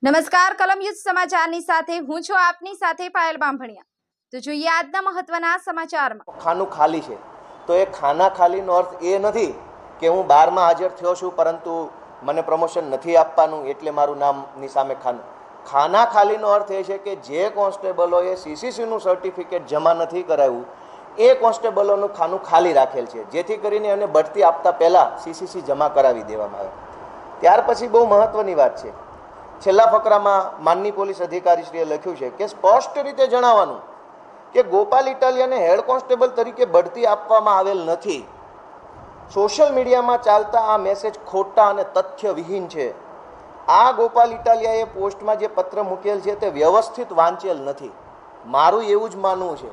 નમસ્કાર કલમ યુદ્ધ સમાચારની સાથે હું છું આપની સાથે પાયલ બામભણિયા। તો જોઈએ આજના મહત્વના સમાચારમાં। ખાનું ખાલી છે તો એ ખાના ખાલીનો અર્થ એ નથી કે હું 12માં હાજર થયો છું પરંતુ મને પ્રમોશન નથી આપવાનું એટલે મારું નામની સામે ખાના ખાલીનો અર્થ એ છે કે જે કોન્સ્ટેબલોએ સીસીસીનું સર્ટિફિકેટ જમા નથી કરાવ્યું એ કોન્સ્ટેબલોનું ખાનું ખાલી રાખેલ છે, જેથી કરીને એને બઢતી આપતા પહેલાં સીસીસી જમા કરાવી દેવામાં આવે। ત્યાર પછી બહુ મહત્ત્વની વાત છે, છેલ્લા ફકરામાં માનની પોલીસ અધિકારીશ્રીએ લખ્યું છે કે સ્પષ્ટ રીતે જણાવવાનું કે ગોપાલ ઇટાલિયાને હેડ કોન્સ્ટેબલ તરીકે બઢતી આપવામાં આવેલ નથી। સોશિયલ મીડિયામાં ચાલતા આ મેસેજ ખોટા અને તથ્યવિહીન છે। આ ગોપાલ ઇટાલિયાએ પોસ્ટમાં જે પત્ર મૂકેલ છે તે વ્યવસ્થિત વાંચેલ નથી। મારું એવું જ માનવું છે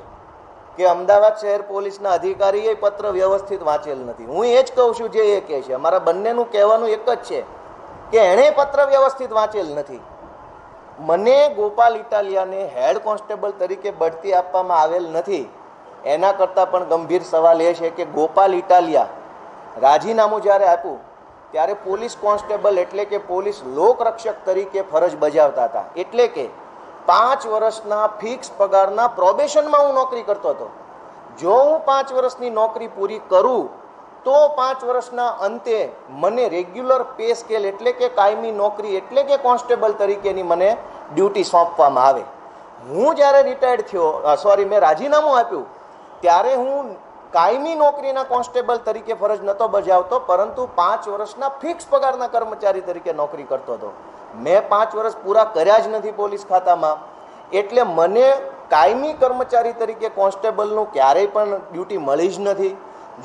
કે અમદાવાદ શહેર પોલીસના અધિકારીએ પત્ર વ્યવસ્થિત વાંચેલ નથી। હું એ જ કહું છું જે એ કહે છે, અમારા બંનેનું કહેવાનું એક જ છે કે એણે પત્ર વ્યવસ્થિત વાંચેલ નથી। મને ગોપાલ ઇટાલિયાને હેડ કોન્સ્ટેબલ તરીકે બઢતી આપવામાં આવેલ નથી, એના કરતાં પણ ગંભીર સવાલ એ છે કે ગોપાલ ઇટાલિયા રાજીનામું જ્યારે આપ્યું ત્યારે પોલીસ કોન્સ્ટેબલ એટલે કે પોલીસ લોકરક્ષક તરીકે ફરજ બજાવતા હતા, એટલે કે 5 વર્ષના ફિક્સ પગારના પ્રોબેશનમાં હું નોકરી કરતો હતો। જો હું 5 વર્ષની નોકરી પૂરી કરું તો 5 વર્ષના અંતે મને રેગ્યુલર પે સ્કેલ એટલે કે કાયમી નોકરી એટલે કે કોન્સ્ટેબલ તરીકેની મને ડ્યુટી સોંપવામાં આવે। હું જ્યારે રિટાયર્ડ થયો મેં રાજીનામું આપ્યું ત્યારે હું કાયમી નોકરીના કોન્સ્ટેબલ તરીકે ફરજ નહોતો બજાવતો, પરંતુ 5 વર્ષના ફિક્સ પગારના કર્મચારી તરીકે નોકરી કરતો હતો। મેં 5 વર્ષ પૂરા કર્યા જ નથી પોલીસ ખાતામાં, એટલે મને કાયમી કર્મચારી તરીકે કોન્સ્ટેબલનું ક્યારેય પણ ડ્યુટી મળી જ નથી।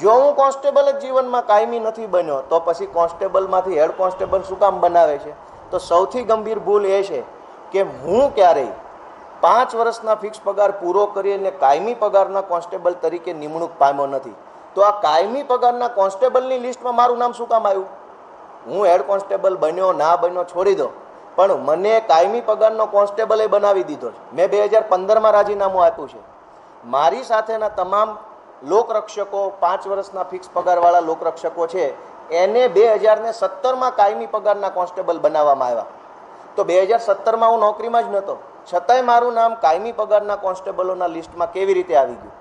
જો હું કોન્સ્ટેબલ જ જીવનમાં કાયમી નથી બન્યો તો પછી કોન્સ્ટેબલમાંથી હેડ કોન્સ્ટેબલ શું કામ બનાવે છે? તો સૌથી ગંભીર ભૂલ એ છે કે હું ક્યારેય 5 વર્ષના ફિક્સ પગાર પૂરો કરીને કાયમી પગારના કોન્સ્ટેબલ તરીકે નિમણૂક પામ્યો નથી। તો આ કાયમી પગારના કોન્સ્ટેબલની લિસ્ટમાં મારું નામ શું કામ આવ્યું? હું હેડ કોન્સ્ટેબલ બન્યો ના બન્યો છોડી દો, પણ મને કાયમી પગારનો કોન્સ્ટેબલે બનાવી દીધો છે। મેં 2015માં રાજીનામું આપ્યું છે। મારી સાથેના તમામ લોકરક્ષકો 5 વર્ષના ફિક્સ પગારવાળા લોકરક્ષકો છે એને 2017માં કાયમી પગારના કોન્સ્ટેબલ બનાવવામાં આવ્યા। તો 2017માં હું નોકરીમાં જ નહોતો, છતાંય મારું નામ કાયમી પગારના કોન્સ્ટેબલોના લિસ્ટમાં કેવી રીતે આવી ગયું?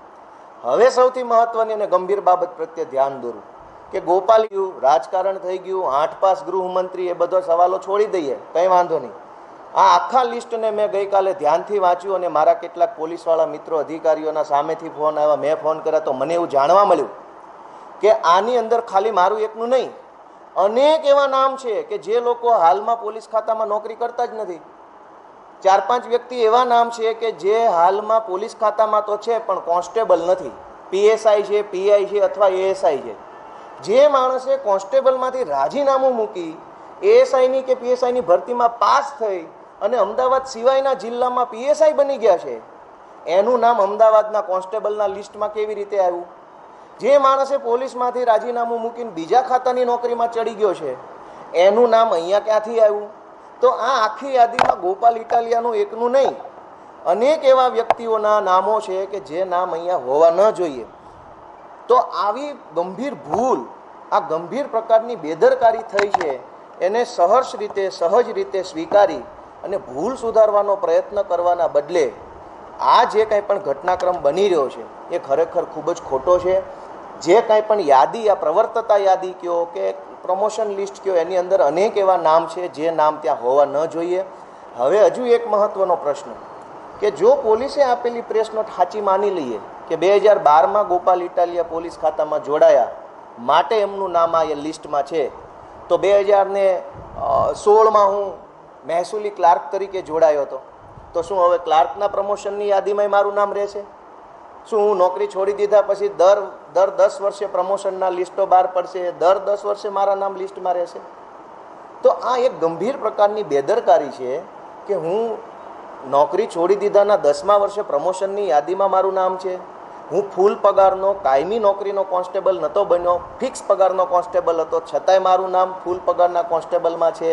હવે સૌથી મહત્વની અને ગંભીર બાબત પ્રત્યે ધ્યાન દોરું કે ગોપાલ રાજકારણ થઈ ગયું, 8 પાસ ગૃહમંત્રી, એ બધો સવાલો છોડી દઈએ, કંઈ વાંધો નહીં। આ આખા લિસ્ટને મેં ગઈકાલે ધ્યાનથી વાંચ્યું અને મારા કેટલાક પોલીસવાળા મિત્રો અધિકારીઓના સામેથી ફોન આવ્યા, મેં ફોન કર્યા તો મને એવું જાણવા મળ્યું કે આની અંદર ખાલી મારું એકનું નહીં, અનેક એવા નામ છે કે જે લોકો હાલમાં પોલીસ ખાતામાં નોકરી કરતા જ નથી। 4-5 વ્યક્તિ એવા નામ છે કે જે હાલમાં પોલીસ ખાતામાં તો છે પણ કોન્સ્ટેબલ નથી, પીએસઆઈ છે, પીઆઈ છે અથવા એએસઆઈ છે। જે માણસે કોન્સ્ટેબલમાંથી રાજીનામું મૂકી એએસઆઈની કે પીએસઆઈની ભરતીમાં પાસ થઈ અને અમદાવાદ સિવાયના જિલ્લામાં પીએસઆઈ બની ગયા છે, એનું નામ અમદાવાદના કોન્સ્ટેબલના લિસ્ટમાં કેવી રીતે આવ્યું? જે માણસે પોલીસમાંથી રાજીનામું મૂકીને બીજા ખાતાની નોકરીમાં ચડી ગયો છે એનું નામ અહીંયા ક્યાંથી આવ્યું? તો આ આખી યાદીમાં ગોપાલ ઇટાલિયાનું એકનું નહીં, અનેક એવા વ્યક્તિઓના નામો છે કે જે નામ અહીંયા હોવા ન જોઈએ। તો આવી ગંભીર ભૂલ, આ ગંભીર પ્રકારની બેદરકારી થઈ છે, એને સહજ રીતે સ્વીકારી અને ભૂલ સુધારવાનો પ્રયત્ન કરવાના બદલે આ જે કંઈ પણ ઘટનાક્રમ બની રહ્યો છે એ ખરેખર ખૂબ જ ખોટો છે। જે કંઈ પણ યાદી, આ પ્રવર્તતા યાદી કહો કે પ્રમોશન લિસ્ટ કહો, એની અંદર અનેક એવા નામ છે જે નામ ત્યાં હોવા ન જોઈએ। હવે હજુ એક મહત્વનો પ્રશ્ન કે જો પોલીસે આપેલી પ્રેસ નોટ સાચી માની લઈએ કે 2012માં ગોપાલ ઇટાલિયા પોલીસ ખાતામાં જોડાયા માટે એમનું નામ આ લિસ્ટમાં છે, તો 2016માં હું મહેસૂલી ક્લાર્ક તરીકે જોડાયો હતો, તો શું હવે ક્લાર્કના પ્રમોશનની યાદીમાં મારું નામ રહેશે? શું હું નોકરી છોડી દીધા પછી દર 10 વર્ષે પ્રમોશનના લિસ્ટો બહાર પડશે, દર 10 વર્ષે મારા નામ લિસ્ટમાં રહેશે? તો આ એક ગંભીર પ્રકારની બેદરકારી છે કે હું નોકરી છોડી દીધાના 10મા વર્ષે પ્રમોશનની યાદીમાં મારું નામ છે, હું ફૂલ પગારનો કાયમી નોકરીનો કોન્સ્ટેબલ નહોતો બન્યો, ફિક્સ પગારનો કોન્સ્ટેબલ હતો, છતાંય મારું નામ ફૂલ પગારના કોન્સ્ટેબલમાં છે।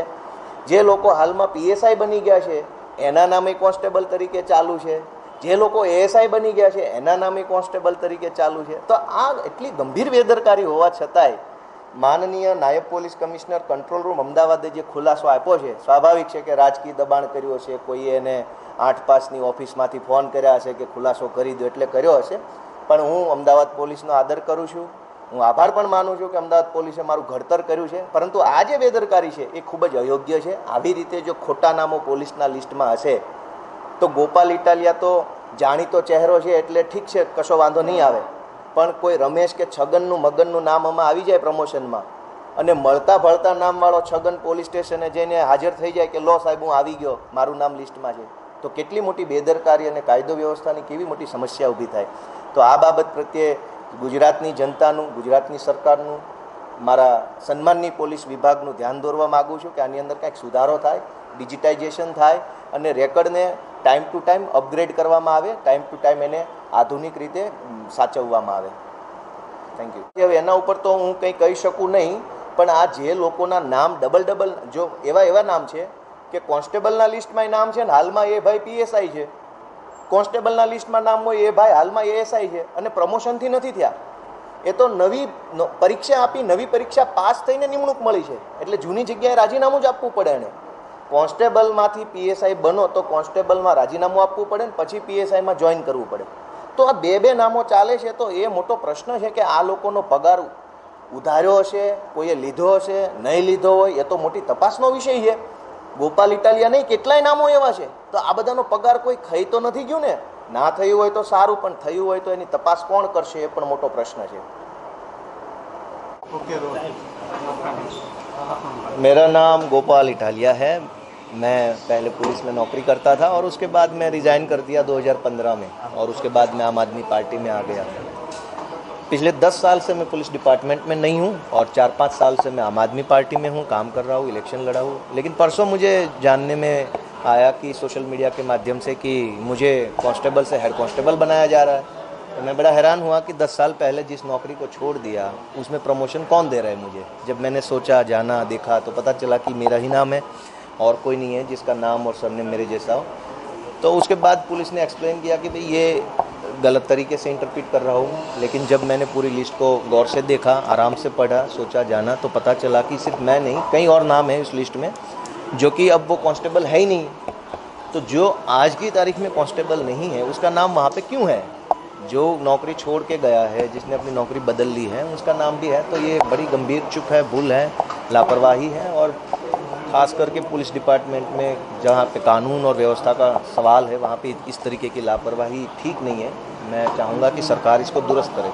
જે લોકો હાલમાં પીએસઆઈ બની ગયા છે એના નામે કોન્સ્ટેબલ તરીકે ચાલુ છે, જે લોકો એએસઆઈ બની ગયા છે એના નામે કોન્સ્ટેબલ તરીકે ચાલુ છે। તો આ એટલી ગંભીર બેદરકારી હોવા છતાંય માનનીય નાયબ પોલીસ કમિશનર કંટ્રોલ રૂમ અમદાવાદે જે ખુલાસો આપ્યો છે, સ્વાભાવિક છે કે રાજકીય દબાણ કર્યું હશે, કોઈએ એને 8 પાસની ઓફિસમાંથી ફોન કર્યા હશે કે ખુલાસો કરી દો એટલે કર્યો હશે. પણ હું અમદાવાદ પોલીસનો આદર કરું છું, હું આભાર પણ માનું છું કે અમદાવાદ પોલીસે મારું ઘડતર કર્યું છે. પરંતુ આ જે બેદરકારી છે એ ખૂબ જ અયોગ્ય છે. આવી રીતે જો ખોટા નામો પોલીસના લિસ્ટમાં હશે તો ગોપાલ ઇટાલિયા તો જાણીતો ચહેરો છે એટલે ઠીક છે, કશો વાંધો નહીં આવે. પણ કોઈ રમેશ કે છગનનું મગનનું નામ આમાં આવી જાય પ્રમોશનમાં અને મળતા ભળતા નામવાળો છગન પોલીસ સ્ટેશને જઈને હાજર થઈ જાય કે લો સાહેબ હું આવી ગયો, મારું નામ લિસ્ટમાં છે, તો કેટલી મોટી બેદરકારી અને કાયદો વ્યવસ્થાની કેવી મોટી સમસ્યા ઊભી થાય. તો આ બાબત પ્રત્યે ગુજરાતની જનતાનું, ગુજરાતની સરકારનું, મારા સન્માનની પોલીસ વિભાગનું ધ્યાન દોરવા માગું છું કે આની અંદર કંઈક સુધારો થાય, ડિજિટાઇઝેશન થાય અને રેકર્ડને ટાઈમ ટુ ટાઈમ અપગ્રેડ કરવામાં આવે, ટાઈમ ટુ ટાઈમ એને આધુનિક રીતે સાચવવામાં આવે. Thank you. હવે એના ઉપર તો હું કંઈ કહી શકું નહીં, પણ આ જે લોકોના નામ ડબલ જો એવા નામ છે કે કોન્સ્ટેબલના લિસ્ટમાં નામ છે ને હાલમાં એ ભાઈ પીએસઆઈ છે, કોન્સ્ટેબલના લિસ્ટમાં નામ હોય એ ભાઈ હાલમાં એએસઆઈ છે અને પ્રમોશનથી નથી થયા. એ તો નવી પરીક્ષા આપી, નવી પરીક્ષા પાસ થઈને નિમણૂક મળી છે એટલે જૂની જગ્યાએ રાજીનામું જ આપવું પડે. એને કોન્સ્ટેબલમાંથી પીએસઆઈ બનો તો કોન્સ્ટેબલમાં રાજીનામું આપવું પડે ને પછી પીએસઆઈમાં જોઈન કરવું પડે. તો આ બે નામો ચાલે છે. તો એ મોટો પ્રશ્ન છે કે આ લોકોનો પગાર ઉધાર્યો હશે, કોઈએ લીધો હશે, નહીં લીધો હોય, એ તો મોટી તપાસનો વિષય છે. ગોપાલ ઇટાલિયા નહીં, કેટલાય નામો એવા છે. તો આ બધાનો પગાર કોઈ ખાઈ તો નથી ગયું ને? ના થયું હોય તો સારું, પણ થયું હોય તો એની તપાસ કોણ કરશે એ પણ મોટો પ્રશ્ન છે. मेरा नाम गोपाल इटालिया है. मैं पहले पुलिस में नौकरी करता था और उसके बाद मैं रिज़ाइन कर दिया 2015 में और उसके बाद मैं आम आदमी पार्टी में आ गया. पिछले 10 साल से मैं पुलिस डिपार्टमेंट में नहीं हूँ और 4-5 साल से मैं आम आदमी पार्टी में हूँ, काम कर रहा हूँ, इलेक्शन लड़ा हूँ. लेकिन परसों मुझे जानने में आया कि सोशल मीडिया के माध्यम से कि मुझे कांस्टेबल से हेड कांस्टेबल बनाया जा रहा है. तो मैं बड़ा हैरान हुआ कि 10 साल पहले जिस नौकरी को छोड़ दिया उसमें प्रमोशन कौन दे रहा है मुझे. जब मैंने सोचा, जाना, देखा तो पता चला कि मेरा ही नाम है और कोई नहीं है जिसका नाम और सरनेम मेरे जैसा हो. तो उसके बाद पुलिस ने एक्सप्लेन किया कि भाई ये गलत तरीके से इंटरप्रेट कर रहा हूँ. लेकिन जब मैंने पूरी लिस्ट को गौर से देखा, आराम से पढ़ा, सोचा, जाना तो पता चला कि सिर्फ मैं नहीं, कई और नाम है उस लिस्ट में जो कि अब वो कांस्टेबल है ही नहीं. तो जो आज की तारीख में कांस्टेबल नहीं है उसका नाम वहाँ पे क्यों है? जो नौकरी छोड़ के गया है, जिसने अपनी नौकरी बदल ली है, उसका नाम भी है. तो ये बड़ी गंभीर चूक है, भूल है, लापरवाही है. और ख़ास करके पुलिस डिपार्टमेंट में जहाँ पे कानून और व्यवस्था का सवाल है वहाँ पे इस तरीके की लापरवाही ठीक नहीं है. मैं चाहूँगा कि सरकार इसको दुरुस्त करे.